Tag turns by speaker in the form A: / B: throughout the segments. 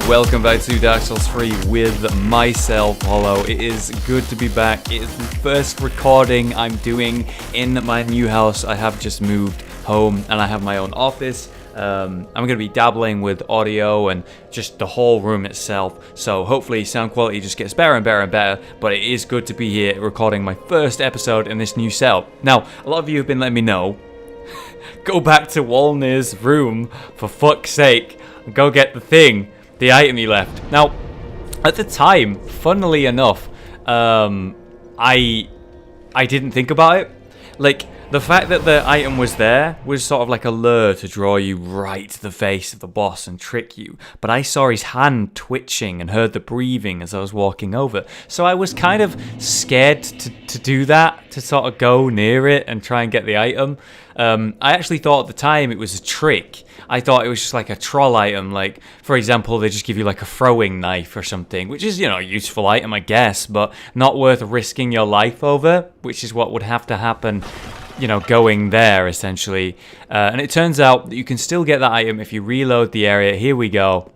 A: Welcome back to Dark Souls 3 with myself, Hollow. It is good to be back. It is the first recording I'm doing in my new house. I have just moved home and I have my own office. I'm going to be dabbling with audio and just the whole room itself. So hopefully sound quality just gets better and better and better. But it is good to be here recording my first episode in this new setup. Now, a lot of you have been letting me know, go back to Wolnir's room, for fuck's sake, and go get the thing. The item he left. Now, at the time, funnily enough, I didn't think about it. Like, the fact that the item was there was sort of like a lure to draw you right to the face of the boss and trick you. But I saw his hand twitching and heard the breathing as I was walking over. So I was kind of scared to do that, to sort of go near it and try and get the item. I actually thought at the time it was a trick. I thought it was just like a troll item, like, for example, they just give you like a throwing knife or something, which is, you know, a useful item, I guess, but not worth risking your life over, which is what would have to happen, you know, going there, essentially. And it turns out that you can still get that item if you reload the area. Here we go.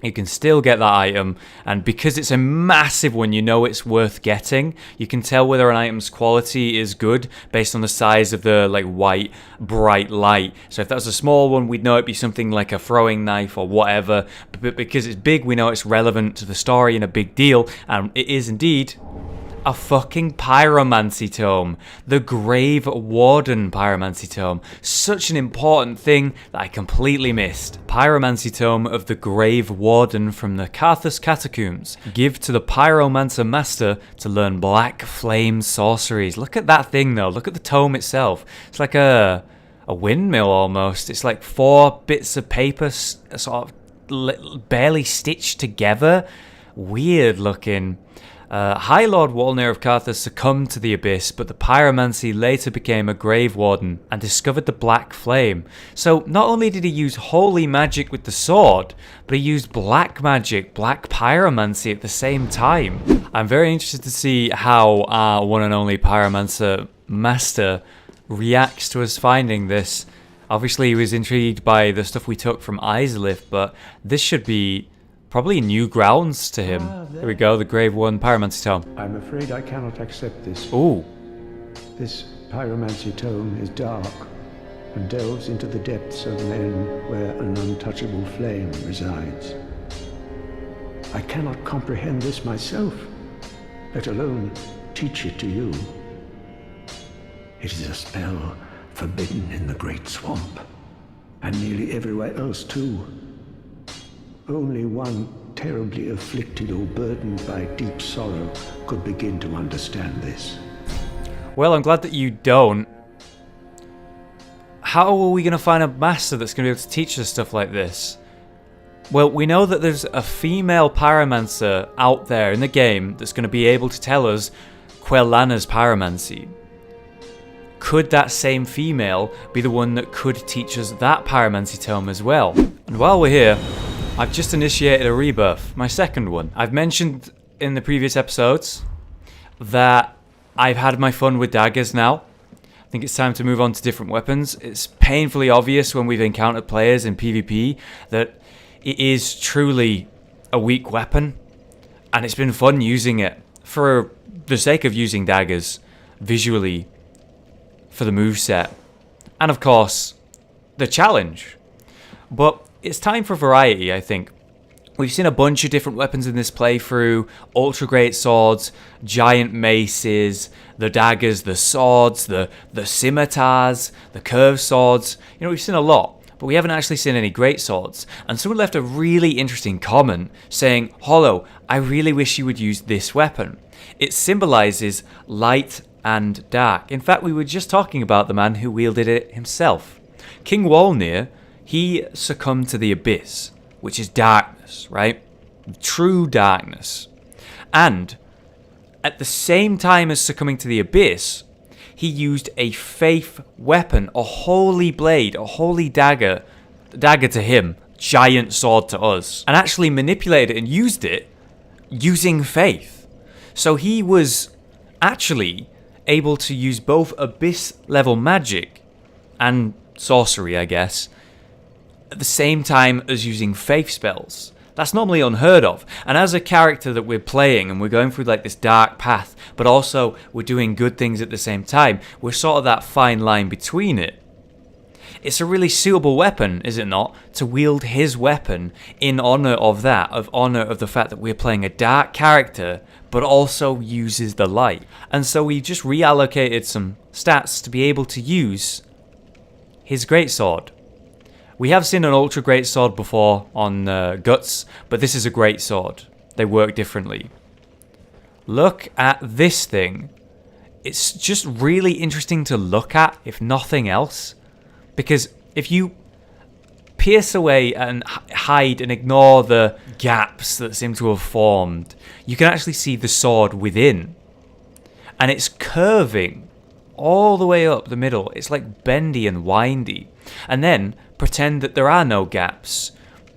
A: You can still get that item, and because it's a massive one, you know it's worth getting. You can tell whether an item's quality is good based on the size of the like white bright light. So if that was a small one, we'd know it'd be something like a throwing knife or whatever, but because it's big, we know it's relevant to the story and a big deal, and it is indeed a fucking pyromancy tome. The Grave Warden pyromancy tome. Such an important thing that I completely missed. Pyromancy tome of the Grave Warden from the Carthus Catacombs. Give to the pyromancer master to learn black flame sorceries. Look at that thing though. Look at the tome itself. It's like a windmill almost. It's like 4 bits of paper sort of barely stitched together. Weird looking. High Lord Wolnir of Carthus succumbed to the abyss, but the pyromancy later became a grave warden and discovered the black flame. So not only did he use holy magic with the sword, but he used black magic, black pyromancy at the same time. I'm very interested to see how our one and only pyromancer master reacts to us finding this. Obviously he was intrigued by the stuff we took from Izalith, but this should be probably new grounds to him. Here we go, the Grave Warden pyromancy tome.
B: I'm afraid I cannot accept this.
A: Ooh.
B: This pyromancy tome is dark and delves into the depths of men where an untouchable flame resides. I cannot comprehend this myself, let alone teach it to you. It is a spell forbidden in the Great Swamp, and nearly everywhere else too. Only one terribly afflicted or burdened by deep sorrow could begin to understand this.
A: Well, I'm glad that you don't. How are we going to find a master that's going to be able to teach us stuff like this? Well, we know that there's a female pyromancer out there in the game that's going to be able to tell us Quelana's pyromancy. Could that same female be the one that could teach us that pyromancy tome as well? And while we're here, I've just initiated a rebirth, my second one. I've mentioned in the previous episodes that I've had my fun with daggers now. I think it's time to move on to different weapons. It's painfully obvious when we've encountered players in PvP that it is truly a weak weapon, and it's been fun using it for the sake of using daggers visually for the moveset, and of course the challenge. But it's time for variety, I think. We've seen a bunch of different weapons in this playthrough. Ultra great swords, giant maces, the daggers, the swords, the scimitars, the curved swords. You know, we've seen a lot, but we haven't actually seen any great swords. And someone left a really interesting comment saying, Hollow, I really wish you would use this weapon. It symbolizes light and dark. In fact, we were just talking about the man who wielded it himself. King Wolnir, he succumbed to the abyss, which is darkness, right? True darkness. And at the same time as succumbing to the abyss, he used a faith weapon, a holy blade, a holy dagger to him, giant sword to us, and actually manipulated it and used it using faith. So he was actually able to use both abyss level magic and sorcery, I guess, at the same time as using faith spells. That's normally unheard of. And as a character that we're playing and we're going through like this dark path, but also we're doing good things at the same time, we're sort of that fine line between it. It's a really suitable weapon, is it not, to wield his weapon in honor of that, of honor of the fact that we're playing a dark character, but also uses the light. And so we just reallocated some stats to be able to use his greatsword. We have seen an ultra greatsword before on Guts, but this is a greatsword. They work differently. Look at this thing. It's just really interesting to look at, if nothing else. Because if you pierce away and hide and ignore the gaps that seem to have formed, you can actually see the sword within. And it's curving all the way up the middle. It's like bendy and windy. And then pretend that there are no gaps.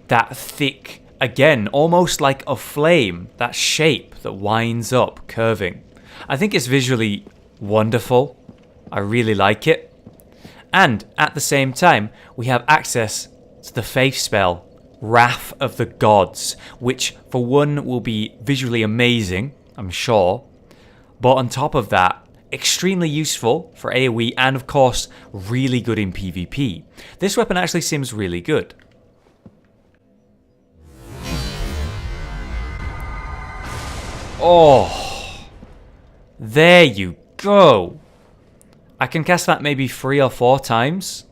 A: That thick, again, almost like a flame, that shape that winds up, curving. I think it's visually wonderful. I really like it. And at the same time, we have access to the faith spell, Wrath of the Gods, which for one will be visually amazing, I'm sure. But on top of that, extremely useful for AoE and of course really good in PvP. This weapon actually seems really good. Oh, there you go. I can cast that maybe 3 or 4 times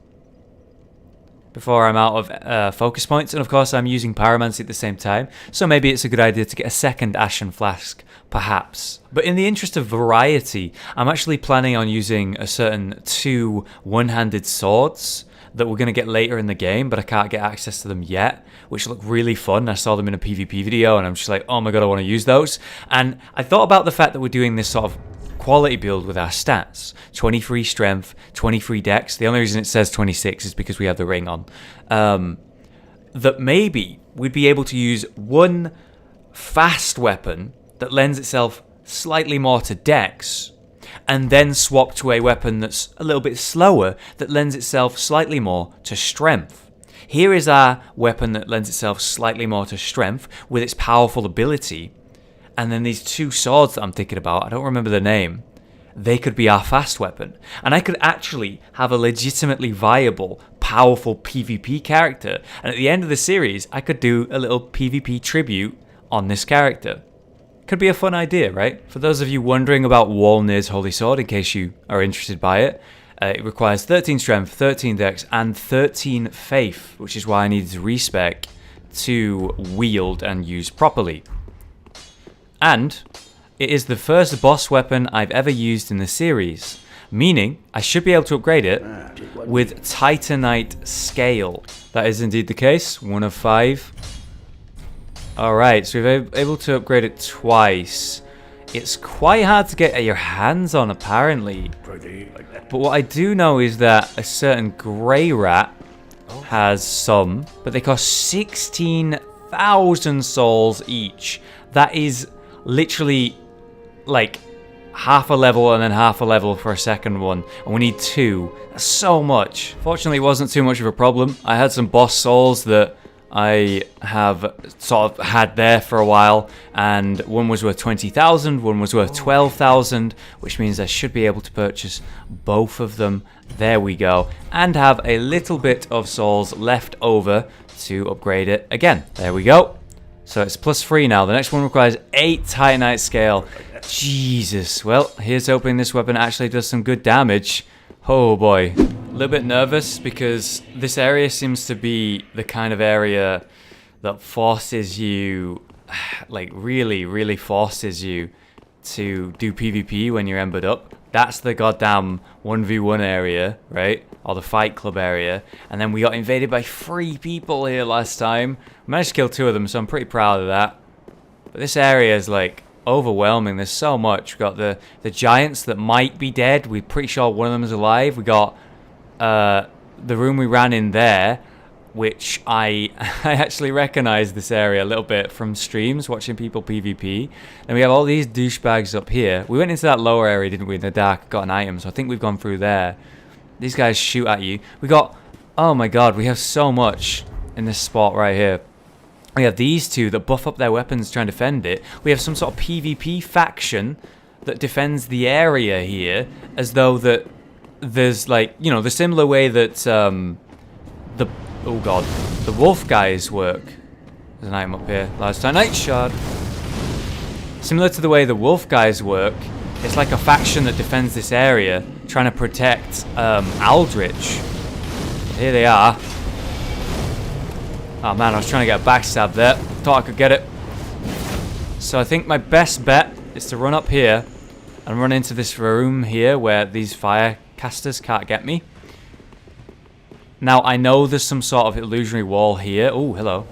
A: before I'm out of focus points, and of course I'm using Pyromancy at the same time, so maybe it's a good idea to get a second Ashen Flask, perhaps. But in the interest of variety, I'm actually planning on using a certain 2 one-handed swords that we're going to get later in the game, but I can't get access to them yet, which look really fun. I saw them in a PvP video, and I'm just like, oh my god, I want to use those. And I thought about the fact that we're doing this sort of quality build with our stats. 23 strength, 23 dex. The only reason it says 26 is because we have the ring on. That maybe we'd be able to use one fast weapon that lends itself slightly more to dex, and then swap to a weapon that's a little bit slower that lends itself slightly more to strength. Here is our weapon that lends itself slightly more to strength with its powerful ability. And then these 2 swords that I'm thinking about, I don't remember the name, they could be our fast weapon. And I could actually have a legitimately viable, powerful PvP character. And at the end of the series, I could do a little PvP tribute on this character. Could be a fun idea, right? For those of you wondering about Wolnir's Holy Sword, in case you are interested by it, it requires 13 strength, 13 dex, and 13 faith, which is why I needed to respec to wield and use properly. And it is the first boss weapon I've ever used in the series, meaning I should be able to upgrade it with Titanite Scale. That is indeed the case, 1 of 5. Alright, so we've been able to upgrade it twice. It's quite hard to get your hands on, apparently. But what I do know is that a certain grey rat has some, but they cost 16,000 souls each. That is literally like half a level and then half a level for a second one, and we need 2. That's so much. Fortunately, it wasn't too much of a problem. I had some boss souls that I have sort of had there for a while, and one was worth 20,000, one was worth 12,000, which means I should be able to purchase both of them. There we go, and have a little bit of souls left over to upgrade it again. There we go. So it's +3 now. The next one requires 8 Titanite Scale. Jesus. Well, here's hoping this weapon actually does some good damage. Oh boy. A little bit nervous because this area seems to be the kind of area that forces you, like really forces you to do PvP when you're embered up. That's the goddamn 1v1 area, right? Or the fight club area. And then we got invaded by 3 people here last time. We managed to kill 2 of them, so I'm pretty proud of that. But this area is like overwhelming. There's so much. We got the giants that might be dead. We're pretty sure one of them is alive. We got the room we ran in there, which I actually recognize this area a little bit from streams, watching people PvP. And we have all these douchebags up here. We went into that lower area, didn't we, in the dark, got an item, so I think we've gone through there. These guys shoot at you. We got, oh my god, we have so much in this spot right here. We have these two that buff up their weapons trying to defend it. We have some sort of PvP faction that defends the area here, as though that there's like, you know, the similar way that the wolf guys work. There's an item up here. Large Titanite shard. Similar to the way the wolf guys work, it's like a faction that defends this area, trying to protect Aldrich. Here they are. Oh man, I was trying to get a backstab there. Thought I could get it. So I think my best bet is to run up here and run into this room here where these fire casters can't get me. Now I know there's some sort of illusionary wall here. Oh, hello.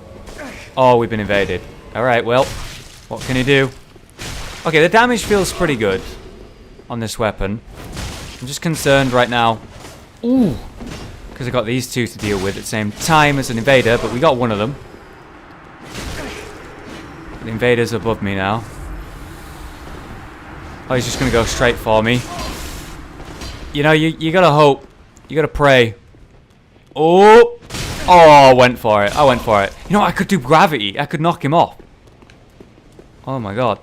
A: Oh, we've been invaded. Alright, well, what can you do? Okay, the damage feels pretty good on this weapon. I'm just concerned right now. Ooh. Because I got these two to deal with at the same time as an invader, but we got one of them. The invader's above me now. Oh, he's just going to go straight for me. You know, you got to hope. You got to pray. Oh! Oh, I went for it. I went for it. You know what? I could do gravity. I could knock him off. Oh my god.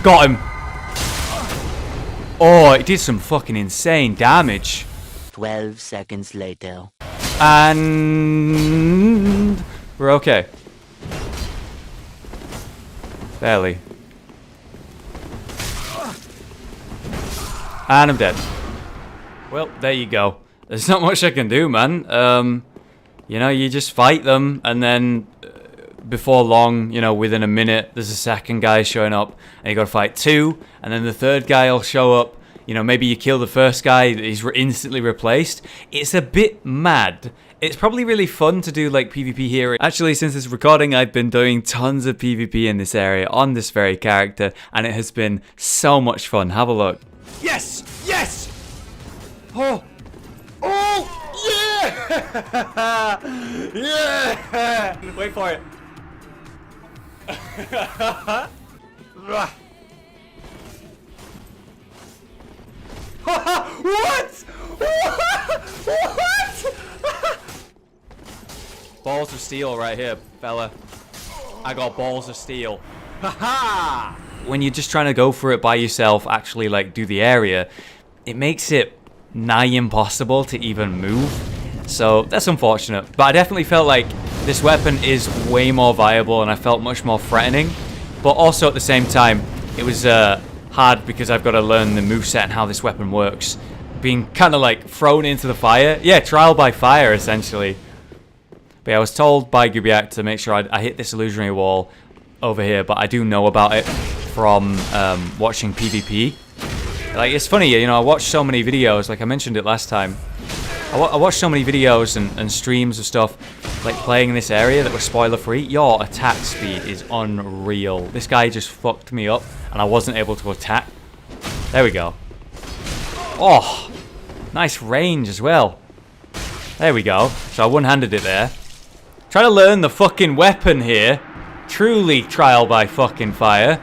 A: Got him. Oh, it did some fucking insane damage.
C: 12 seconds later.
A: And we're okay. Barely. And I'm dead. Well, there you go. There's not much I can do, man. You know, you just fight them, and then before long, you know, within a minute, there's a second guy showing up, and you gotta fight two, and then the third guy will show up. You know, maybe you kill the first guy, he's instantly replaced. It's a bit mad. It's probably really fun to do like PvP here. Actually, since this recording, I've been doing tons of PvP in this area on this very character, and it has been so much fun. Have a look.
D: Yes! Yes! Oh! Oh! Yeah! Yeah!
A: Wait for it.
D: What? What?
A: Balls of steel right here, fella. I got balls of steel.
D: Haha!
A: When you're just trying to go for it by yourself, actually like do the area, it makes it nigh impossible to even move. So that's unfortunate. But I definitely felt like this weapon is way more viable and I felt much more threatening. But also at the same time, it was hard because I've got to learn the moveset and how this weapon works. Being kind of like thrown into the fire. Yeah, trial by fire essentially. But yeah, I was told by Gubiak to make sure I hit this illusionary wall over here, but I do know about it from watching PvP. Like, it's funny, you know, I watched so many videos, like I mentioned it last time. I watched so many videos and streams of stuff, like playing in this area that were spoiler free. Your attack speed is unreal. This guy just fucked me up, and I wasn't able to attack. There we go. Oh, nice range as well. There we go. So I one-handed it there. Try to learn the fucking weapon here. Truly trial by fucking fire.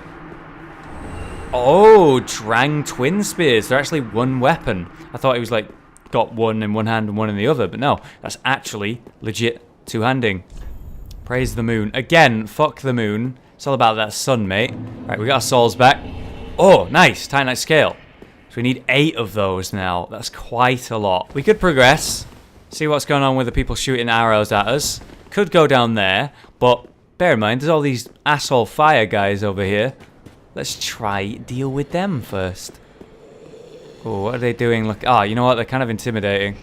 A: Oh, Drang twin spears. They're actually one weapon. I thought it was like got one in one hand and one in the other, but no, that's actually legit two-handing. Praise the moon. Again, fuck the moon. It's all about that sun, mate. Right, we got our souls back. Oh, nice. Titanite scale. So we need 8 of those now. That's quite a lot. We could progress. See what's going on with the people shooting arrows at us. Could go down there, but bear in mind, there's all these asshole fire guys over here. Let's try deal with them first. Oh, what are they doing? Look, you know what? They're kind of intimidating.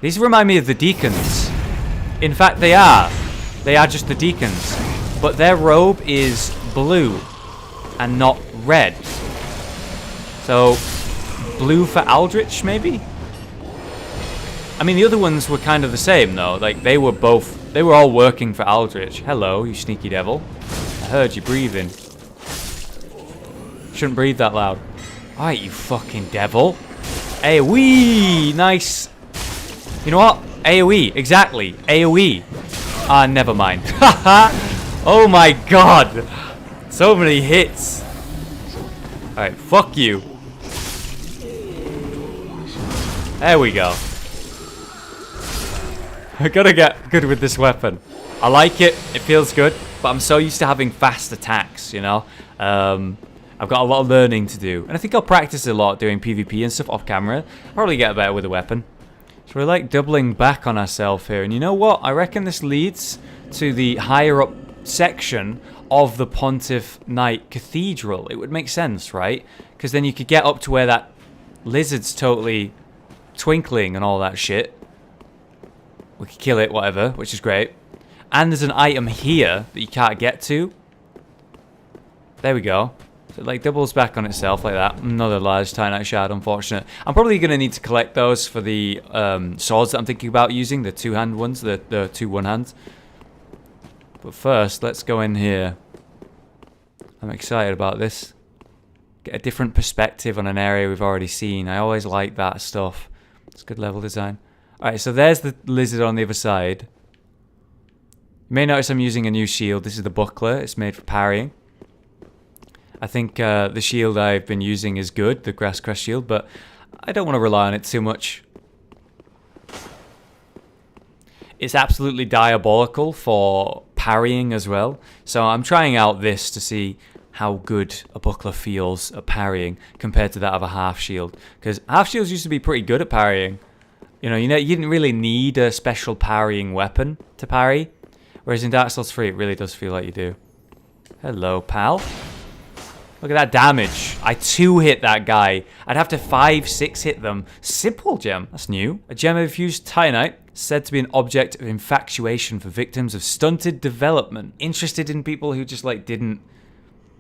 A: These remind me of the deacons. In fact, they are. They are just the deacons. But their robe is blue and not red. So, blue for Aldrich, maybe? I mean, the other ones were kind of the same, though. Like, they were all working for Aldrich. Hello, you sneaky devil. I heard you breathing. Shouldn't breathe that loud. Alright, you fucking devil. AoE! Nice. You know what? AoE. Exactly. AoE. Never mind. Haha! Oh my god! So many hits. Alright, fuck you. I gotta get good with this weapon. I like it. It feels good. But I'm so used to having fast attacks, you know? I've got a lot of learning to do. And I think I'll practice a lot doing PvP and stuff off camera. Probably get better with a weapon. So we're like doubling back on ourselves here. And you know what? I reckon this leads to the higher up section of the Pontiff Knight Cathedral. It would make sense, right? Because then you could get up to where that lizard's totally twinkling and all that shit. We could kill it, whatever, which is great. And there's an item here that you can't get to. There we go. So it like doubles back on itself like that. Another large Titanite shard, unfortunate. I'm probably going to need to collect those for the swords that I'm thinking about using. The two-hand ones, the two one-hands. But first, let's go in here. I'm excited about this. Get a different perspective on an area we've already seen. I always like that stuff. It's good level design. Alright, so there's the lizard on the other side. You may notice I'm using a new shield. This is the buckler. It's made for parrying. I think the shield I've been using is good, the grass crest shield, but I don't want to rely on it too much. It's absolutely diabolical for parrying as well. So I'm trying out this to see how good a buckler feels at parrying compared to that of a half shield. Because half shields used to be pretty good at parrying. You know, you didn't really need a special parrying weapon to parry. Whereas in Dark Souls 3, it really does feel like you do. Hello, pal. Look at that damage. I 2-hit that guy. I'd have to 5-6 hit them. Simple gem. That's new. A gem of infused Titanite, said to be an object of infatuation for victims of stunted development. Interested in people who just, like, didn't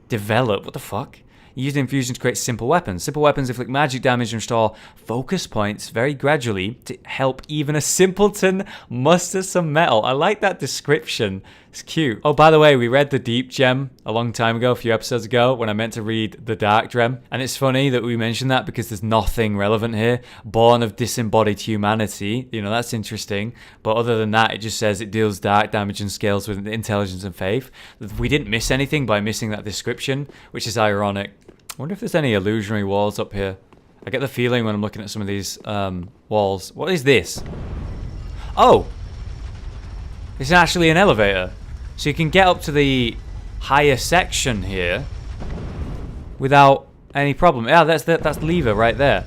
A: develop. What the fuck? You use the infusion to create simple weapons. Simple weapons inflict magic damage and restore focus points very gradually to help even a simpleton muster some metal. I like that description. It's cute. Oh, by the way, we read the deep gem a long time ago, a few episodes ago, when I meant to read the dark gem. And it's funny that we mentioned that because there's nothing relevant here. Born of disembodied humanity. You know, that's interesting. But other than that, it just says it deals dark damage and scales with intelligence and faith. We didn't miss anything by missing that description, which is ironic. I wonder if there's any illusionary walls up here. I get the feeling when I'm looking at some of these walls. What is this? Oh! It's actually an elevator. So you can get up to the higher section here without any problem. Yeah, that's the lever right there.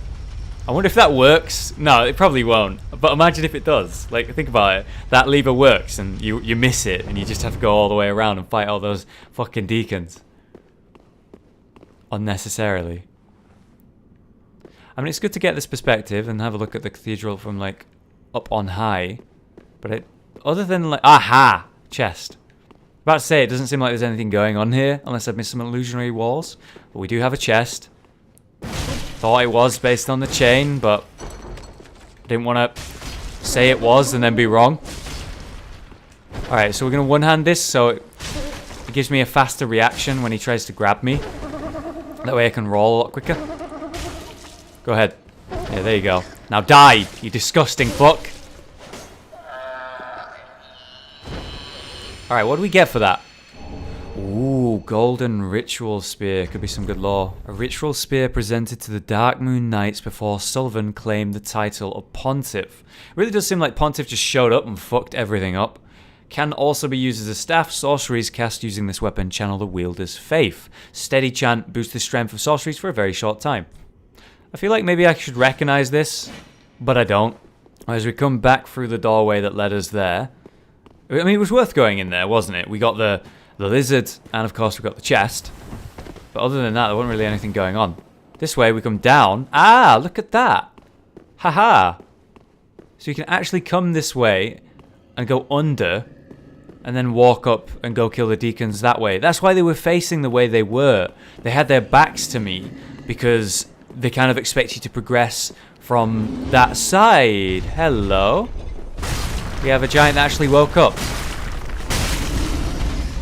A: I wonder if that works. No, it probably won't. But imagine if it does. Like, think about it. That lever works and you miss it and you just have to go all the way around and fight all those fucking deacons. Unnecessarily. I mean, it's good to get this perspective and have a look at the cathedral from, like, up on high. But it, other than, like, aha! Chest. About to say, it doesn't seem like there's anything going on here, unless I've missed some illusionary walls. But we do have a chest. Thought it was based on the chain, but didn't want to say it was and then be wrong. Alright, so we're going to one-hand this, so it gives me a faster reaction when he tries to grab me. That way I can roll a lot quicker. Go ahead. Yeah, there you go. Now die, you disgusting fuck. Alright, what do we get for that? Ooh, golden ritual spear. Could be some good lore. A ritual spear presented to the Dark Moon Knights before Sullivan claimed the title of Pontiff. It really does seem like Pontiff just showed up and fucked everything up. Can also be used as a staff. Sorceries cast using this weapon channel the wielder's faith. Steady chant boosts the strength of sorceries for a very short time. I feel like maybe I should recognize this, but I don't. As we come back through the doorway that led us there. I mean, it was worth going in there, wasn't it? We got the lizard, and of course we got the chest. But other than that, there wasn't really anything going on. This way we come down. Ah, look at that. Haha. So you can actually come this way and go under, and then walk up and go kill the deacons that way. That's why they were facing the way they were. They had their backs to me because they kind of expect you to progress from that side. Hello. We have a giant that actually woke up.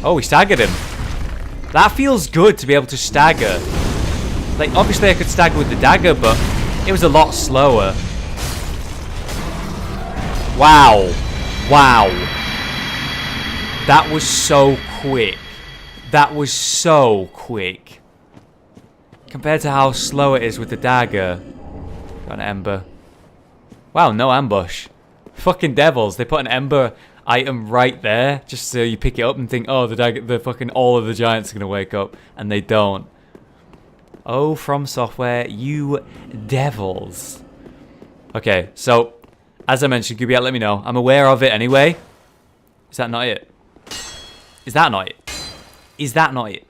A: Oh, we staggered him. That feels good to be able to stagger. Like, obviously I could stagger with the dagger, but it was a lot slower. Wow. Wow. That was so quick. That was so quick. Compared to how slow it is with the dagger. Got an ember. Wow, no ambush. Fucking devils. They put an ember item right there just so you pick it up and think, oh, the fucking all of the giants are going to wake up. And they don't. Oh, From Software, you devils. Okay, so, as I mentioned, Gubiat, let me know. I'm aware of it anyway. Is that not it? Is that not it? Is that not it?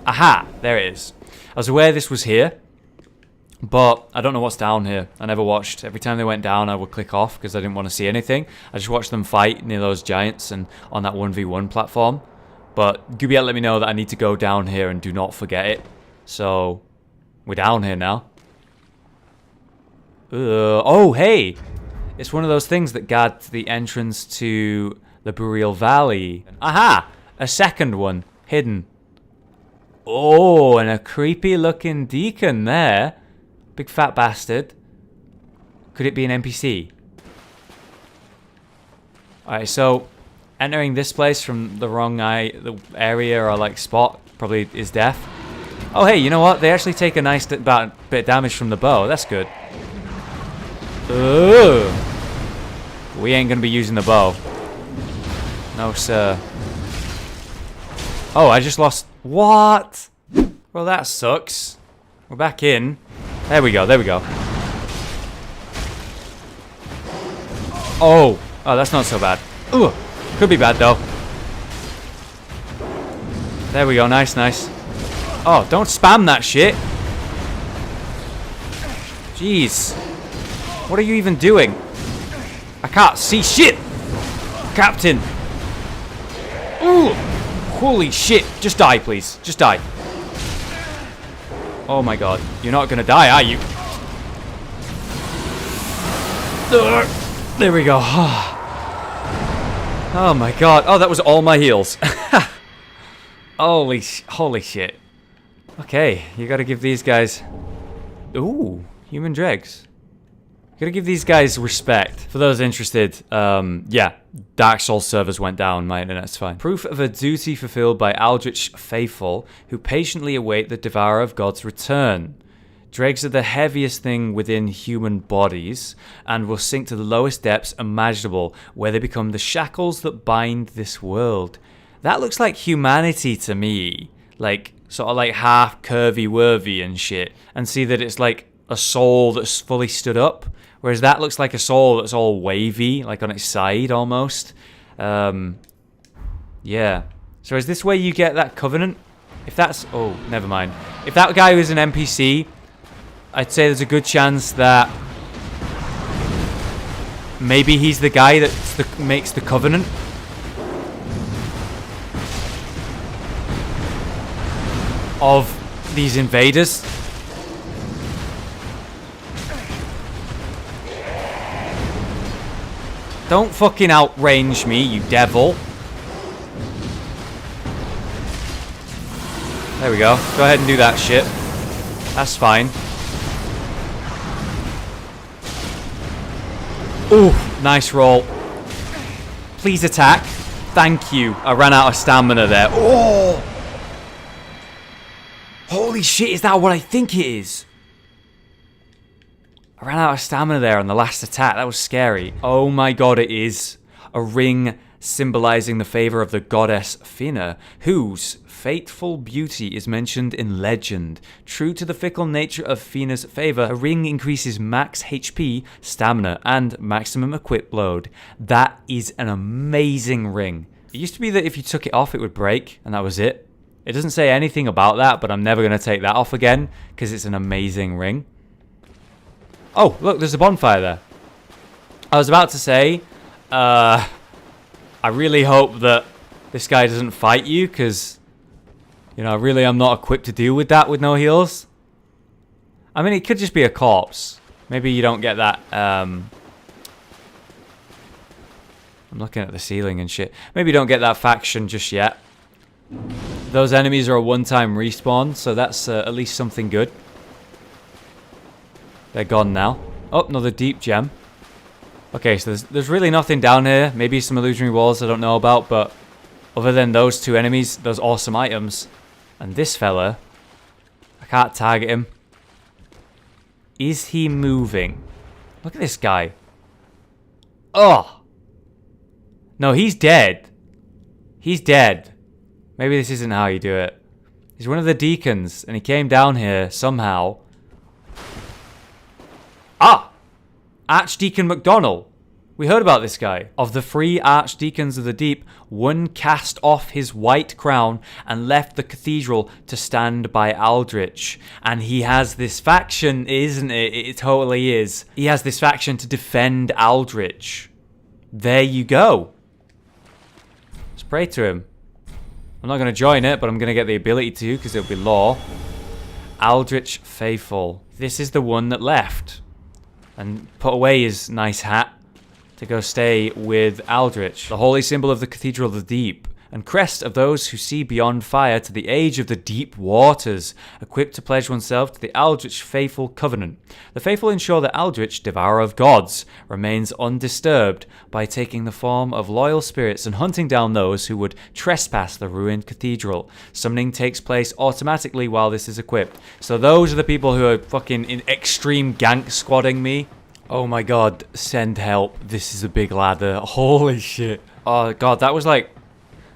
A: Aha, there it is. I was aware this was here, but I don't know what's down here. I never watched. Every time they went down, I would click off because I didn't want to see anything. I just watched them fight near those giants and on that 1v1 platform. But Gubiat let me know that I need to go down here and do not forget it. So, we're down here now. Oh, hey! It's one of those things that guards the entrance to the Burial Valley. Aha! A second one. Hidden. Oh, and a creepy looking deacon there. Big fat bastard. Could it be an NPC? Alright, so entering this place from the wrong the area or like spot probably is death. Oh hey, you know what? They actually take a nice bit of damage from the bow. That's good. Ooh. We ain't gonna be using the bow. No sir. Oh, I just lost... What? Well, that sucks. We're back in. There we go, there we go. Oh, that's not so bad. Ooh, could be bad though. There we go, nice, nice. Oh, don't spam that shit. Jeez. What are you even doing? I can't see shit. Captain. Ooh. Holy shit. Just die, please. Just die. Oh my god. You're not gonna die, are you? There we go. Oh my god. Oh, that was all my heals. Holy shit. Okay, you gotta give these guys... Ooh, human dregs. You gotta give these guys respect. For those interested, yeah, Dark Souls servers went down, my internet's fine. Proof of a duty fulfilled by Aldrich faithful, who patiently await the Devourer of God's return. Dregs are the heaviest thing within human bodies, and will sink to the lowest depths imaginable, where they become the shackles that bind this world. That looks like humanity to me. Like, sort of like half curvy-worvy and shit. And see that it's like a soul that's fully stood up. Whereas that looks like a soul that's all wavy, like on its side almost. Yeah. So is this where you get that covenant? If that's... Oh, never mind. If that guy was an NPC, I'd say there's a good chance that maybe he's the guy that makes the covenant. Of these invaders. Don't fucking outrange me, you devil. There we go. Go ahead and do that shit. That's fine. Ooh, nice roll. Please attack. Thank you. I ran out of stamina there. Oh! Holy shit, is that what I think it is? I ran out of stamina there on the last attack. That was scary. Oh my god, it is a ring symbolizing the favor of the goddess Fina, whose fateful beauty is mentioned in legend. True to the fickle nature of Fina's favor, a ring increases max HP, stamina, and maximum equip load. That is an amazing ring. It used to be that if you took it off, it would break, and that was it. It doesn't say anything about that, but I'm never going to take that off again, because it's an amazing ring. Oh, look, there's a bonfire there. I was about to say, I really hope that this guy doesn't fight you, because, you know, really I'm not equipped to deal with that with no heals. I mean, it could just be a corpse. Maybe you don't get that, I'm looking at the ceiling and shit. Maybe you don't get that faction just yet. Those enemies are a one-time respawn, so that's at least something good. They're gone now. Oh, another deep gem. Okay, so there's really nothing down here. Maybe some illusionary walls I don't know about, but other than those two enemies, those awesome items, and this fella, I can't target him. Is he moving? Look at this guy. Oh! No, he's dead. He's dead. Maybe this isn't how you do it. He's one of the deacons, and he came down here somehow. Ah! Archdeacon MacDonald. We heard about this guy. Of the 3 Archdeacons of the Deep, one cast off his white crown and left the cathedral to stand by Aldrich. And he has this faction, isn't it? It totally is. He has this faction to defend Aldrich. There you go. Let's pray to him. I'm not going to join it, but I'm going to get the ability to because it'll be law. Aldrich Faithful. This is the one that left and put away his nice hat to go stay with Aldrich, the holy symbol of the Cathedral of the Deep, and crest of those who see beyond fire to the age of the deep waters, equipped to pledge oneself to the Aldrich Faithful Covenant. The faithful ensure that Aldrich, devourer of gods, remains undisturbed by taking the form of loyal spirits and hunting down those who would trespass the ruined cathedral. Summoning takes place automatically while this is equipped. So those are the people who are fucking in extreme gank squadding me. Oh my god, send help. This is a big ladder. Holy shit. Oh god, that was like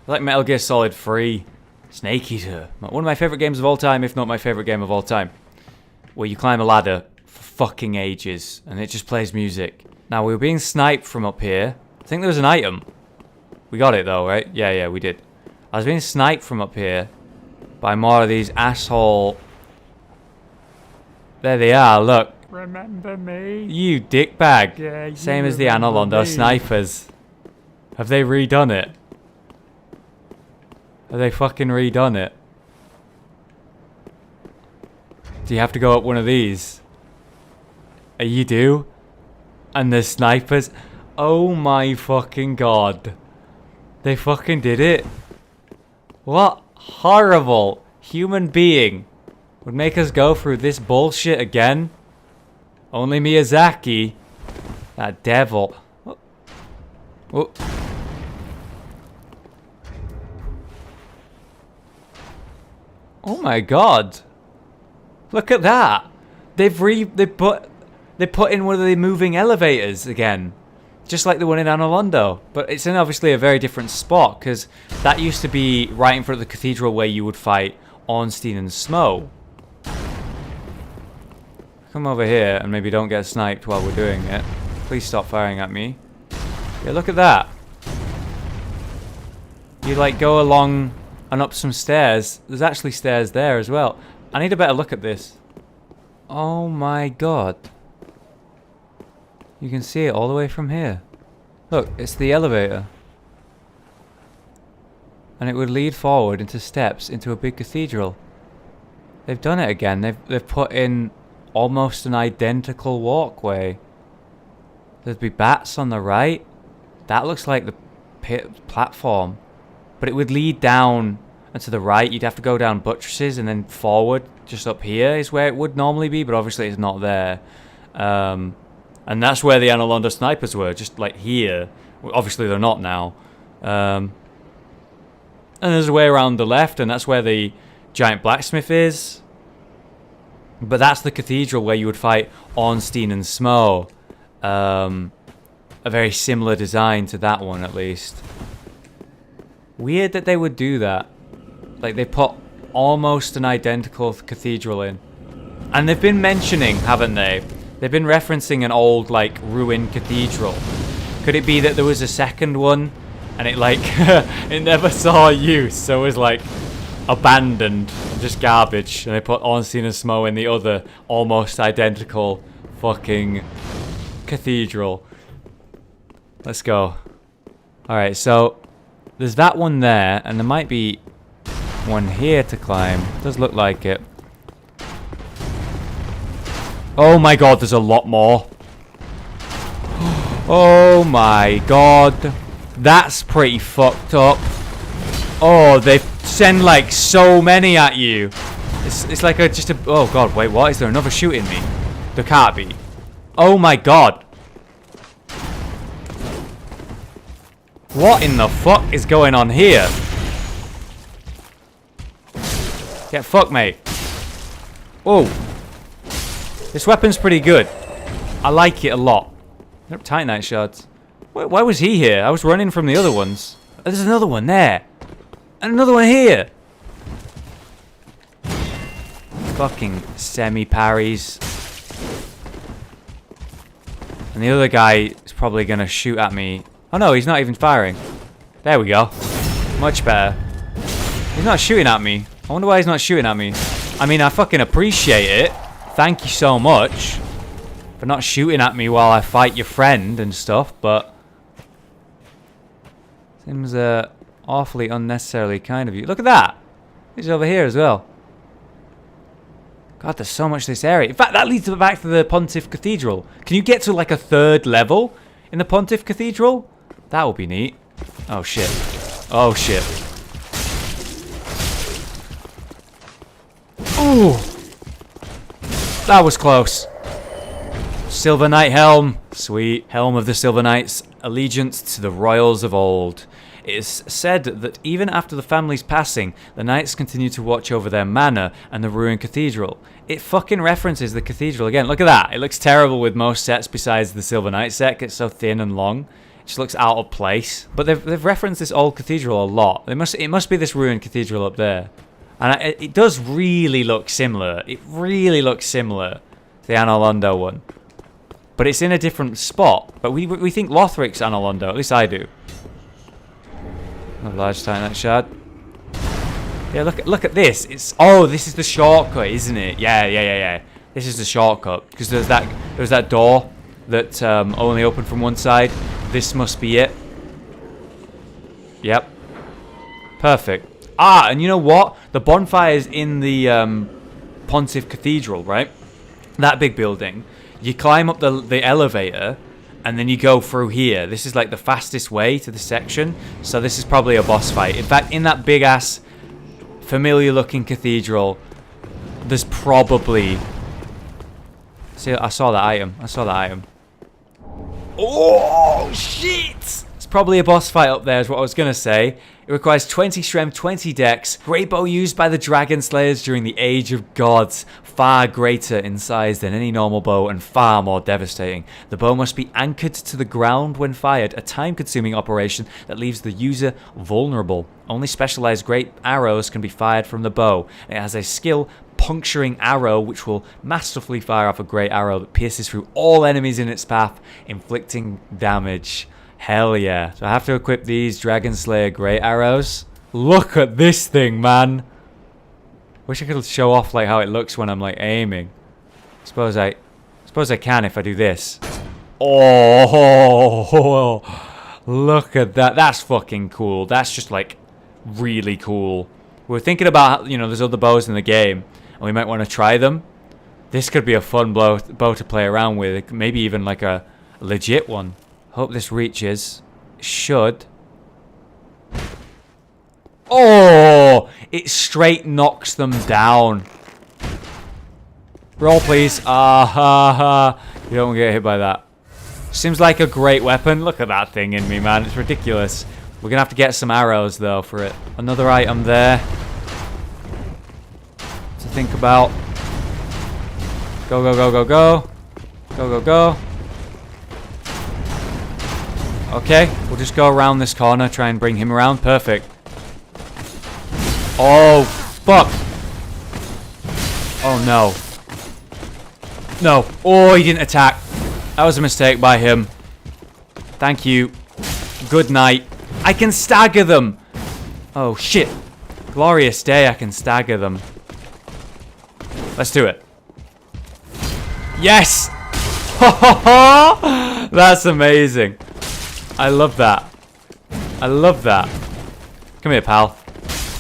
A: Metal Gear Solid 3. Snake Eater. One of my favourite games of all time, if not my favourite game of all time. Where you climb a ladder for fucking ages, and it just plays music. Now, we were being sniped from up here. I think there was an item. We got it though, right? Yeah, we did. I was being sniped from up here by more of these asshole... There they are, look.
E: Remember me?
A: You dickbag.
E: Yeah, you
A: Same as the Anor Londo snipers. Have they redone it? Have they fucking redone it? Do you have to go up one of these? You do? And the snipers? Oh my fucking god. They fucking did it? What horrible human being would make us go through this bullshit again? Only Miyazaki. That devil. Oh. Oh. Oh my god. Look at that. They put in one of the moving elevators again. Just like the one in Anor Londo. But it's in obviously a very different spot, because that used to be right in front of the cathedral where you would fight Ornstein and Smough. Come over here and maybe don't get sniped while we're doing it. Please stop firing at me. Yeah, look at that. You like go along and up some stairs. There's actually stairs there as well. I need a better look at this. Oh my god. You can see it all the way from here. Look, it's the elevator. And it would lead forward into steps into a big cathedral. They've done it again. They've put in almost an identical walkway. There'd be bats on the right. That looks like the platform. But it would lead down and to the right. You'd have to go down buttresses and then forward. Just up here is where it would normally be, but obviously it's not there. And that's where the Anor Londo snipers were, just like here. Obviously they're not now. And there's a way around the left, and that's where the giant blacksmith is. But that's the cathedral where you would fight Ornstein and Smough. A very similar design to that one, at least. Weird that they would do that. Like, they put almost an identical cathedral in. And they've been mentioning, haven't they? They've been referencing an old, like, ruined cathedral. Could it be that there was a second one, and it, like, it never saw use, so it was, like, abandoned, just garbage, and they put Ornstein and Smough in the other almost identical fucking cathedral. Let's go. Alright, so there's that one there, and there might be one here to climb. Does look like it. Oh my god, there's a lot more. Oh my god. That's pretty fucked up. Oh, they send like so many at you. It's like just a... Oh god, wait, what? Is there another shooting me? There can't be. Oh my god. What in the fuck is going on here? Get fucked, mate. Oh. This weapon's pretty good. I like it a lot. Titanite shards. Why was he here? I was running from the other ones. There's another one there. And another one here. Fucking semi-parries. And the other guy is probably going to shoot at me. Oh no, he's not even firing. There we go. Much better. He's not shooting at me. I wonder why he's not shooting at me. I mean, I fucking appreciate it. Thank you so much for not shooting at me while I fight your friend and stuff, but seems awfully unnecessarily kind of you. Look at that. He's over here as well. God, there's so much this area. In fact, that leads back to the Pontiff Cathedral. Can you get to like a 3rd level in the Pontiff Cathedral? That would be neat. Oh shit. Oh shit. Ooh. That was close. Silver Knight Helm. Sweet. Helm of the Silver Knights. Allegiance to the royals of old. It is said that even after the family's passing, the knights continue to watch over their manor and the ruined cathedral. It fucking references the cathedral again. Look at that. It looks terrible with most sets besides the Silver Knight set. It's so thin and long. It just looks out of place. But they've referenced this old cathedral a lot. It must be this ruined cathedral up there. And it does really look similar. It really looks similar to the Anor Londo one. But it's in a different spot. But we think Lothric's Anor Londo. At least I do. A large Titanite shard. Yeah, look at this. This is the shortcut, isn't it? Yeah. This is the shortcut because there's that door that only opened from one side. This must be it. Yep. Perfect. Ah, and you know what? The bonfire is in the Pontiff Cathedral, right? That big building. You climb up the elevator. And then you go through here. This is like the fastest way to the section. So this is probably a boss fight. In fact, in that big ass, familiar looking cathedral, there's probably... See, I saw that item. Oh, shit! It's probably a boss fight up there is what I was going to say. It requires 20 strength, 20 dex. Great bow used by the dragon slayers during the Age of Gods. Far greater in size than any normal bow and far more devastating. The bow must be anchored to the ground when fired, a time-consuming operation that leaves the user vulnerable. Only specialized great arrows can be fired from the bow. It has a skill puncturing arrow which will masterfully fire off a great arrow that pierces through all enemies in its path, inflicting damage. Hell yeah. So I have to equip these Dragon Slayer great arrows. Look at this thing, man. Wish I could show off like how it looks when I'm like aiming. Suppose I can if I do this. Oh, look at that. That's fucking cool. That's just like really cool. We're thinking about, you know, there's other bows in the game and we might want to try them. This could be a fun bow to play around with. Maybe even like a legit one. Hope this reaches. It should. Oh! It straight knocks them down. Roll, please. You don't get hit by that. Seems like a great weapon. Look at that thing in me, man. It's ridiculous. We're going to have to get some arrows, though, for it. Another item there to think about. Go, go, go, go, go. Go, go, go. Okay, we'll just go around this corner, try and bring him around. Perfect. Oh, fuck. Oh, no. No. Oh, he didn't attack. That was a mistake by him. Thank you. Good night. I can stagger them. Oh, shit. Glorious day, I can stagger them. Let's do it. Yes! That's amazing. I love that. I love that. Come here, pal.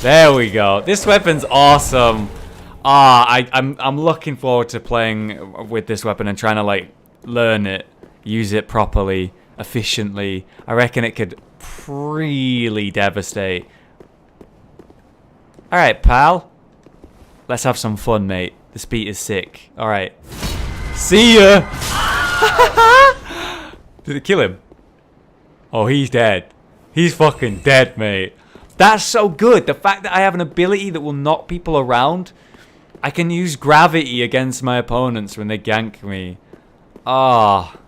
A: There we go. This weapon's awesome. I'm looking forward to playing with this weapon and trying to like learn it, use it properly, efficiently. I reckon it could really devastate. All right, pal. Let's have some fun, mate. This beat is sick. All right. See ya. Did it kill him? Oh, he's dead. He's fucking dead, mate. That's so good. The fact that I have an ability that will knock people around. I can use gravity against my opponents when they gank me. Ah,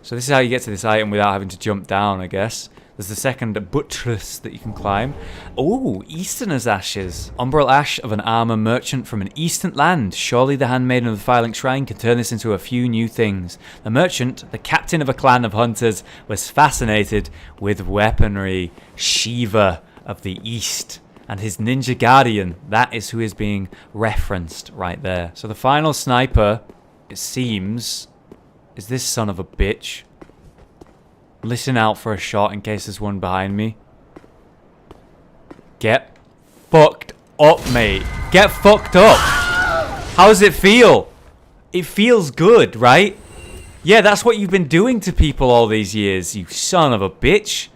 A: So this is how you get to this item without having to jump down, I guess. There's the second buttress that you can climb. Oh, Easterner's Ashes. Umbral ash of an armor merchant from an eastern land. Surely the handmaiden of the Phalanx Shrine can turn this into a few new things. The merchant, the captain of a clan of hunters, was fascinated with weaponry. Shiva of the East. And his ninja guardian, that is who is being referenced right there. So the final sniper, it seems, is this son of a bitch. Listen out for a shot in case there's one behind me. Get fucked up, mate. Get fucked up. How does it feel? It feels good, right? Yeah, that's what you've been doing to people all these years, you son of a bitch.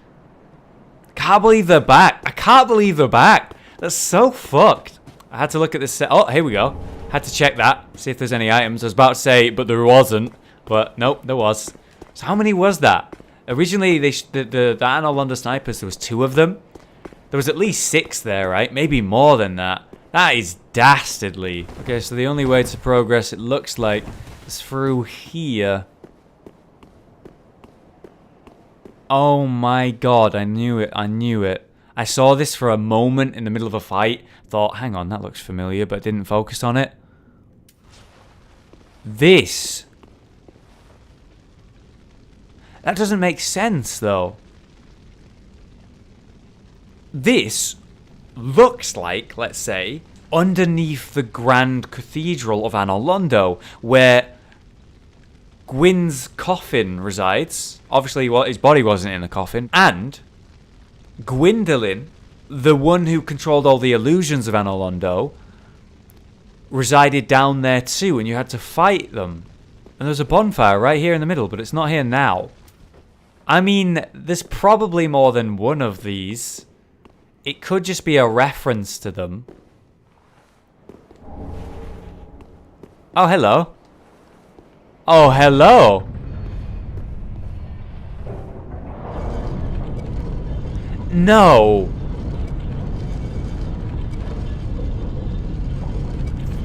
A: Can't believe they're back. I can't believe they're back. That's so fucked. I had to look at this set. Oh, here we go. Had to check that. See if there's any items. I was about to say, but there wasn't. But nope, there was. So how many was that? Originally, the Anor Londo snipers, there was 2 of them. There was at least 6 there, right? Maybe more than that. That is dastardly. Okay, so the only way to progress, it looks like, is through here. Oh my god, I knew it, I knew it. I saw this for a moment in the middle of a fight. Thought, hang on, that looks familiar, but didn't focus on it. This... That doesn't make sense, though. This looks like, let's say, underneath the Grand Cathedral of Anor Londo, where Gwyn's coffin resides. Obviously, his body wasn't in a coffin. And Gwendolyn, the one who controlled all the illusions of Anor Londo, resided down there too, and you had to fight them. And there's a bonfire right here in the middle, but it's not here now. I mean, there's probably more than one of these. It could just be a reference to them. Oh, hello. Oh, hello. No.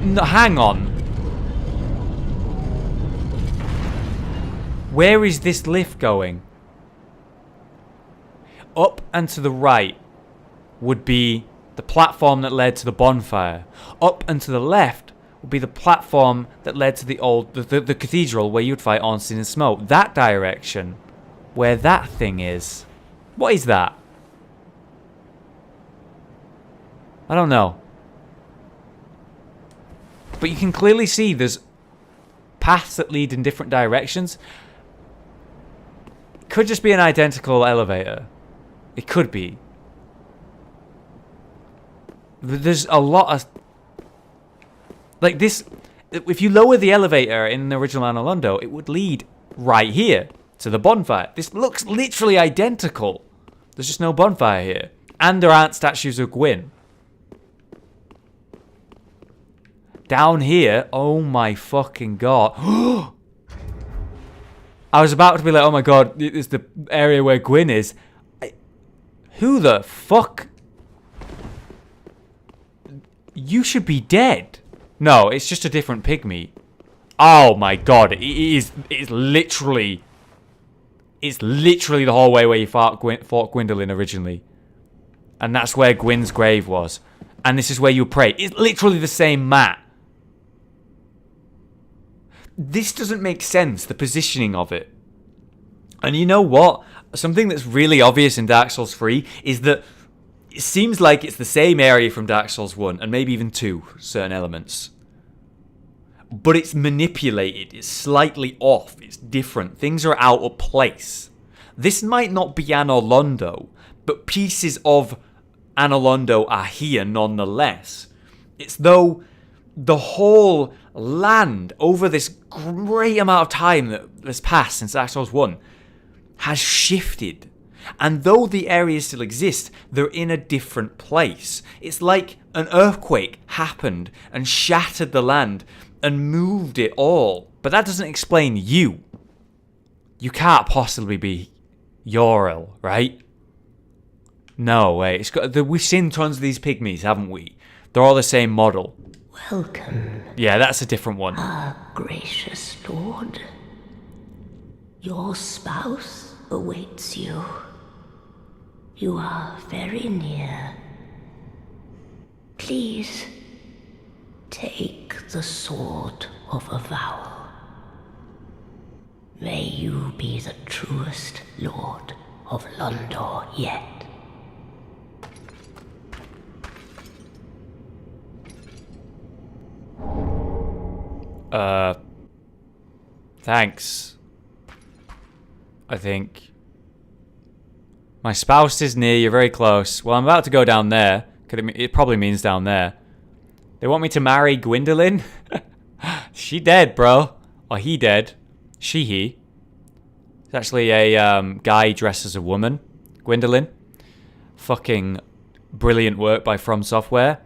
A: No, hang on. Where is this lift going? Up and to the right would be the platform that led to the bonfire. Up and to the left would be the platform that led to the cathedral where you'd fight Ornstein and Smoke. That direction, where that thing is. What is that? I don't know. But you can clearly see there's paths that lead in different directions. Could just be an identical elevator. It could be. There's a lot of... Like this... If you lower the elevator in the original Anor Londo, it would lead right here to the bonfire. This looks literally identical. There's just no bonfire here. And there aren't statues of Gwyn. Down here... Oh my fucking god. I was about to be like, oh my god, it's the area where Gwyn is. Who the fuck? You should be dead. No, it's just a different pygmy. Oh my god, it's literally the hallway where you fought Gwendolyn originally. And that's where Gwyn's grave was. And this is where you pray. It's literally the same mat. This doesn't make sense, the positioning of it. And you know what? Something that's really obvious in Dark Souls 3 is that it seems like it's the same area from Dark Souls 1, and maybe even 2, certain elements. But it's manipulated, it's slightly off, it's different, things are out of place. This might not be Anor Londo, but pieces of Anor Londo are here nonetheless. It's though the whole land, over this great amount of time that has passed since Dark Souls 1, has shifted. And though the areas still exist, they're in a different place. It's like an earthquake happened and shattered the land and moved it all. But that doesn't explain you. You can't possibly be Yoril, right? No way. We've seen tons of these pygmies, haven't we? They're all the same model.
E: Welcome.
A: Yeah, that's a different one.
E: Our gracious lord. Your spouse awaits you. You are very near. Please, take the sword of avowal. May you be the truest lord of Londo yet.
A: Thanks. I think. My spouse is near, you're very close. Well, I'm about to go down there. It probably means down there. They want me to marry Gwendolyn? She dead, bro. Or he dead. He. It's actually a guy dressed as a woman. Gwendolyn. Fucking brilliant work by From Software.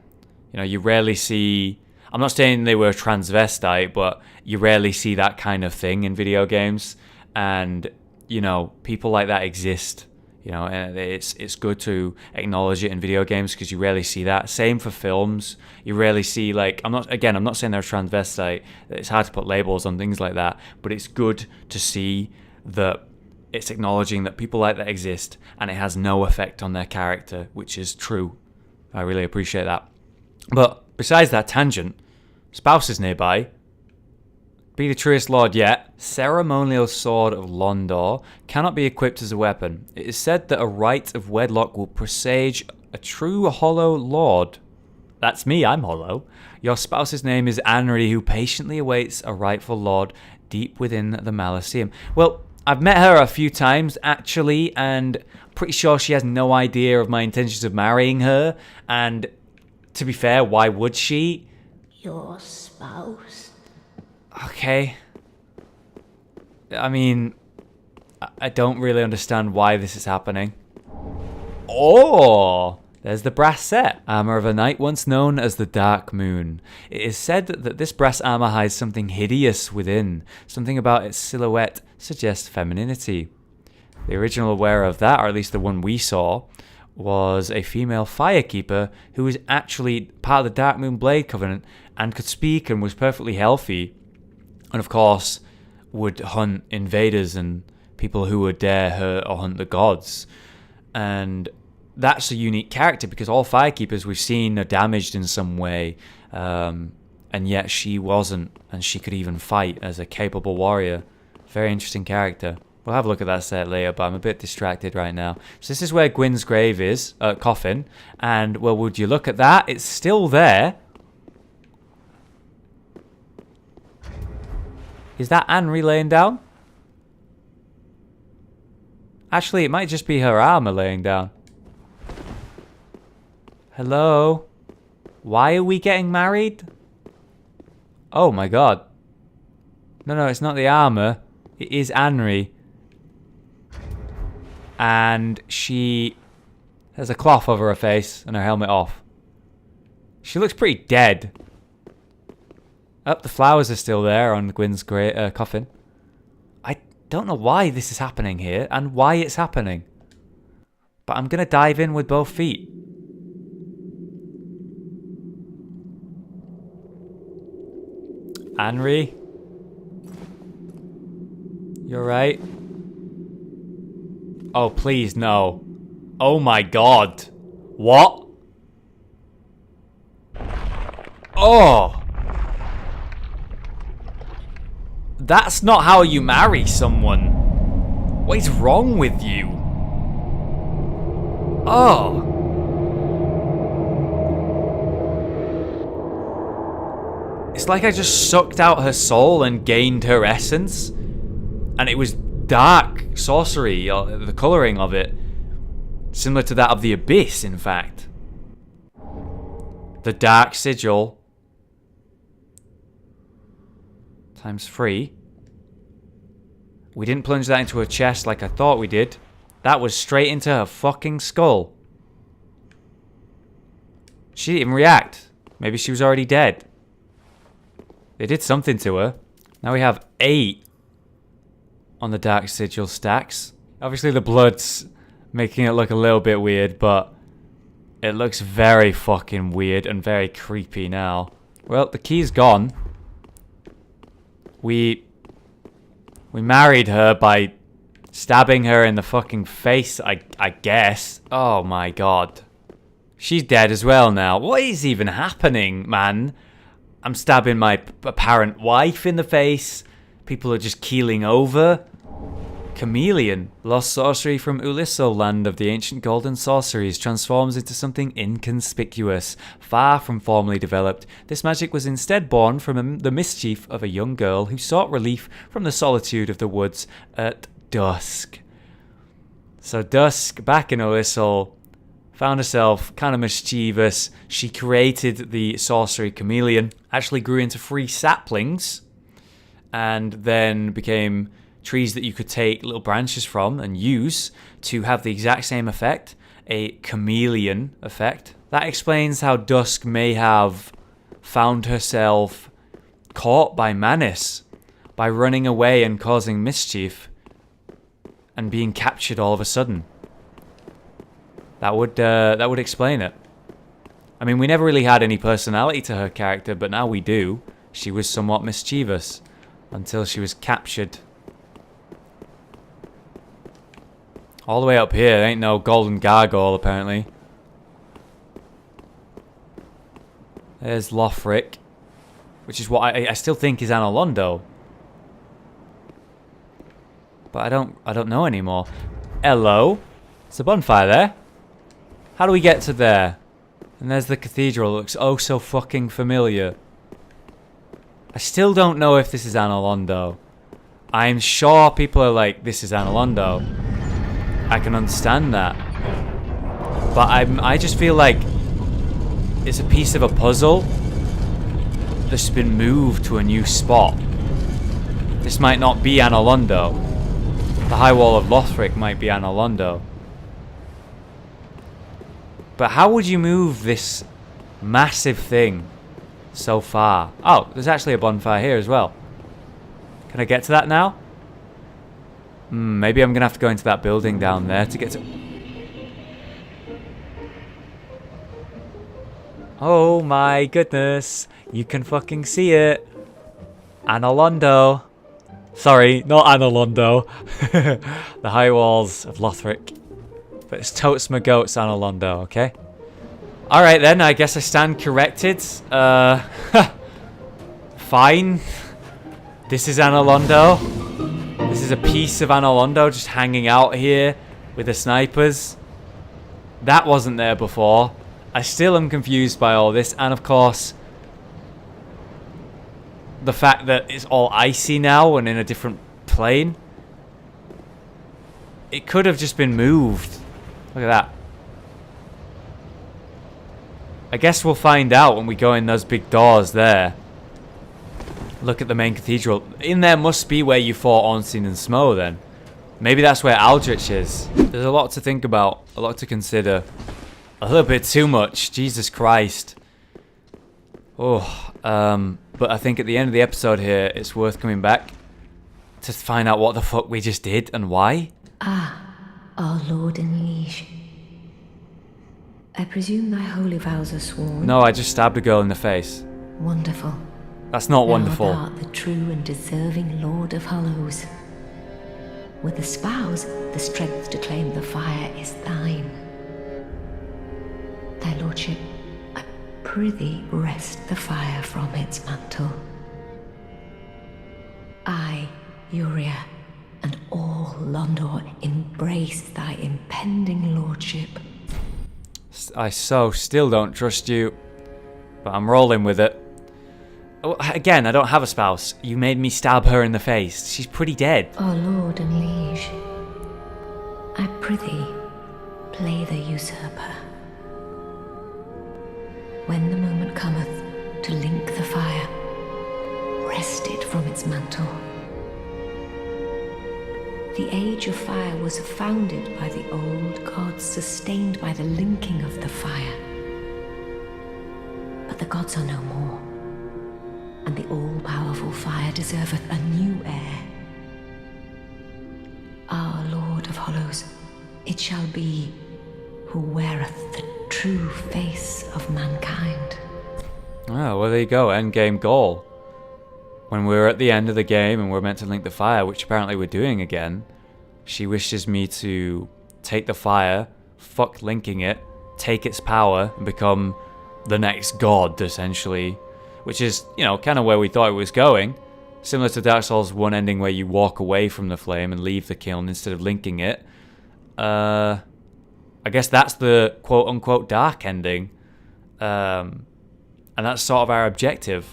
A: You know, you rarely see... I'm not saying they were transvestite, but you rarely see that kind of thing in video games. And, you know, people like that exist. You know, and it's good to acknowledge it in video games because you rarely see that. Same for films. You rarely see, like, I'm not saying they're transvestite. It's hard to put labels on things like that, but it's good to see that it's acknowledging that people like that exist and it has no effect on their character, which is true. I really appreciate that. But besides that tangent, spouse is nearby. Be the truest lord yet. Ceremonial sword of Londo cannot be equipped as a weapon. It is said that a rite of wedlock will presage a true hollow lord. That's me, I'm hollow. Your spouse's name is Anor, who patiently awaits a rightful lord deep within the Maliseum. Well, I've met her a few times, actually, and pretty sure she has no idea of my intentions of marrying her, and to be fair, why would she?
E: Your spouse?
A: Okay. I mean, I don't really understand why this is happening. Oh! There's the brass set. Armor of a knight once known as the Dark Moon. It is said that this brass armor hides something hideous within. Something about its silhouette suggests femininity. The original wearer of that, or at least the one we saw, was a female firekeeper who was actually part of the Dark Moon Blade Covenant and could speak and was perfectly healthy. And of course, would hunt invaders and people who would dare hurt or hunt the gods. And that's a unique character because all firekeepers we've seen are damaged in some way, and yet she wasn't, and she could even fight as a capable warrior. Very interesting character. We'll have a look at that set later, but I'm a bit distracted right now. So this is where Gwyn's grave is, coffin, and well, would you look at that? It's still there. Is that Anri laying down? Actually, it might just be her armor laying down. Hello? Why are we getting married? Oh my god. No, it's not the armor. It is Anri. And she has a cloth over her face and her helmet off. She looks pretty dead. Oh, the flowers are still there on Gwyn's coffin. I don't know why this is happening here and why it's happening. But I'm going to dive in with both feet. Anri? You're right. Oh, please, no. Oh my god. What? Oh! That's not how you marry someone. What is wrong with you? Oh. It's like I just sucked out her soul and gained her essence. And it was dark sorcery, or the colouring of it. Similar to that of the Abyss, in fact. The Dark Sigil. ×3. We didn't plunge that into her chest like I thought we did. That was straight into her fucking skull. She didn't even react. Maybe she was already dead. They did something to her. Now we have 8 on the Dark Sigil stacks. Obviously the blood's making it look a little bit weird, but it looks very fucking weird and very creepy now. Well, the key's gone. We We married her by stabbing her in the fucking face, I guess. Oh my god. She's dead as well now. What is even happening, man? I'm stabbing my apparent wife in the face. People are just keeling over. Chameleon. Lost sorcery from Ulisso, land of the ancient golden sorceries, transforms into something inconspicuous, far from formally developed. This magic was instead born from the mischief of a young girl who sought relief from the solitude of the woods at dusk. So Dusk, back in Ulisso, found herself kind of mischievous. She created the sorcery chameleon, actually grew into 3 saplings, and then became trees that you could take little branches from and use to have the exact same effect, a chameleon effect. That explains how Dusk may have found herself caught by Manus by running away and causing mischief and being captured all of a sudden. That would explain it. I mean, we never really had any personality to her character, but now we do. She was somewhat mischievous until she was captured. All the way up here, there ain't no golden gargoyle, apparently. There's Lothric, which is what I still think is Anor Londo. But I don't know anymore. Hello? There's a bonfire there. How do we get to there? And there's the cathedral. It looks oh so fucking familiar. I still don't know if this is Anor Londo. I'm sure people are like, this is Anor Londo. I can understand that. But I just feel like it's a piece of a puzzle that's been moved to a new spot. This might not be Anor Londo. The High Wall of Lothric might be Anor Londo. But how would you move this massive thing so far? Oh, there's actually a bonfire here as well. Can I get to that now? Maybe I'm going to have to go into that building down there to get to... Oh my goodness. You can fucking see it. Anor Londo. Sorry, not Anor Londo. The High Walls of Lothric. But it's totes my goats Anor Londo, okay? Alright then, I guess I stand corrected. Fine. This is Anor Londo. This is a piece of Anor Londo just hanging out here with the snipers. That wasn't there before. I still am confused by all this. And of course, the fact that it's all icy now and in a different plane. It could have just been moved. Look at that. I guess we'll find out when we go in those big doors there. Look at the main cathedral. In there must be where you fought Ornstein and Smo then. Maybe that's where Aldrich is. There's a lot to think about. A lot to consider. A little bit too much. Jesus Christ. Oh, but I think at the end of the episode here, it's worth coming back to find out what the fuck we just did and why.
E: Ah, our lord and liege. I presume thy holy vows are sworn?
A: No, I just stabbed a girl in the face.
E: Wonderful.
A: That's not wonderful.
E: Thou art the true and deserving Lord of Hollows. With the spouse, the strength to claim the fire is thine. Thy lordship, I prithee wrest the fire from its mantle. I, Uria, and all Londo embrace thy impending lordship.
A: I so still don't trust you, but I'm rolling with it. Oh, again, I don't have a spouse. You made me stab her in the face. She's pretty dead.
E: Our lord and liege, I prithee, play the usurper. When the moment cometh to link the fire, wrest it from its mantle. The age of fire was founded by the old gods, sustained by the linking of the fire. But the gods are no more, and the all-powerful fire deserveth a new heir. Our Lord of Hollows, it shall be, who weareth the true face of mankind.
A: Oh, well there you go, endgame goal. when we're at the end of the game and we're meant to link the fire, which apparently we're doing again, she wishes me to take the fire, fuck linking it, take its power, and become the next god, essentially. Which is, you know, kind of where we thought it was going. Similar to Dark Souls 1 ending where you walk away from the flame and leave the kiln instead of linking it. I guess that's the quote-unquote dark ending. And that's sort of our objective.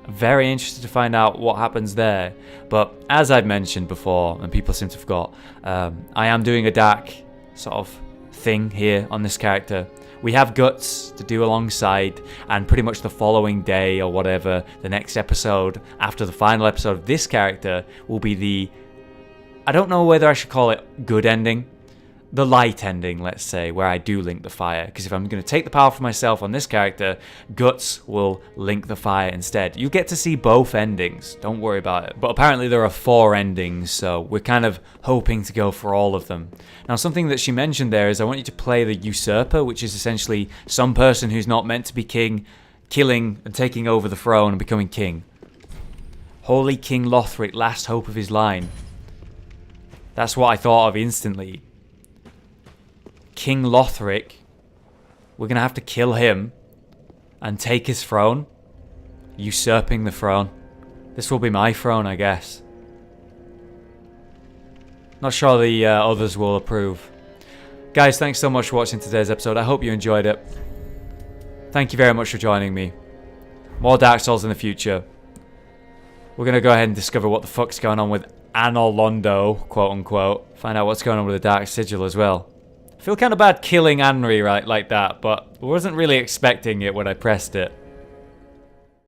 A: Very interested to find out what happens there. But as I've mentioned before, and people seem to have forgot, I am doing a dark sort of thing here on this character. We have guts to do alongside, and pretty much the following day or whatever, the next episode after the final episode of this character will be the, I don't know whether I should call it good ending, the light ending, let's say, where I do link the fire. Because if I'm going to take the power for myself on this character, Guts will link the fire instead. You get to see both endings, don't worry about it. But apparently there are 4 endings, so we're kind of hoping to go for all of them. Now, something that she mentioned there is I want you to play the usurper, which is essentially some person who's not meant to be king, killing and taking over the throne and becoming king. Holy King Lothric, last hope of his line. That's what I thought of instantly. King Lothric, we're going to have to kill him and take his throne, usurping the throne. This will be my throne, I guess. Not sure the others will approve. Guys, thanks so much for watching today's episode. I hope you enjoyed it. Thank you very much for joining me. More Dark Souls in the future. We're going to go ahead and discover what the fuck's going on with Anor Londo, quote unquote. Find out what's going on with the Dark Sigil as well. I feel kind of bad killing Anri right like that, but I wasn't really expecting it when I pressed it.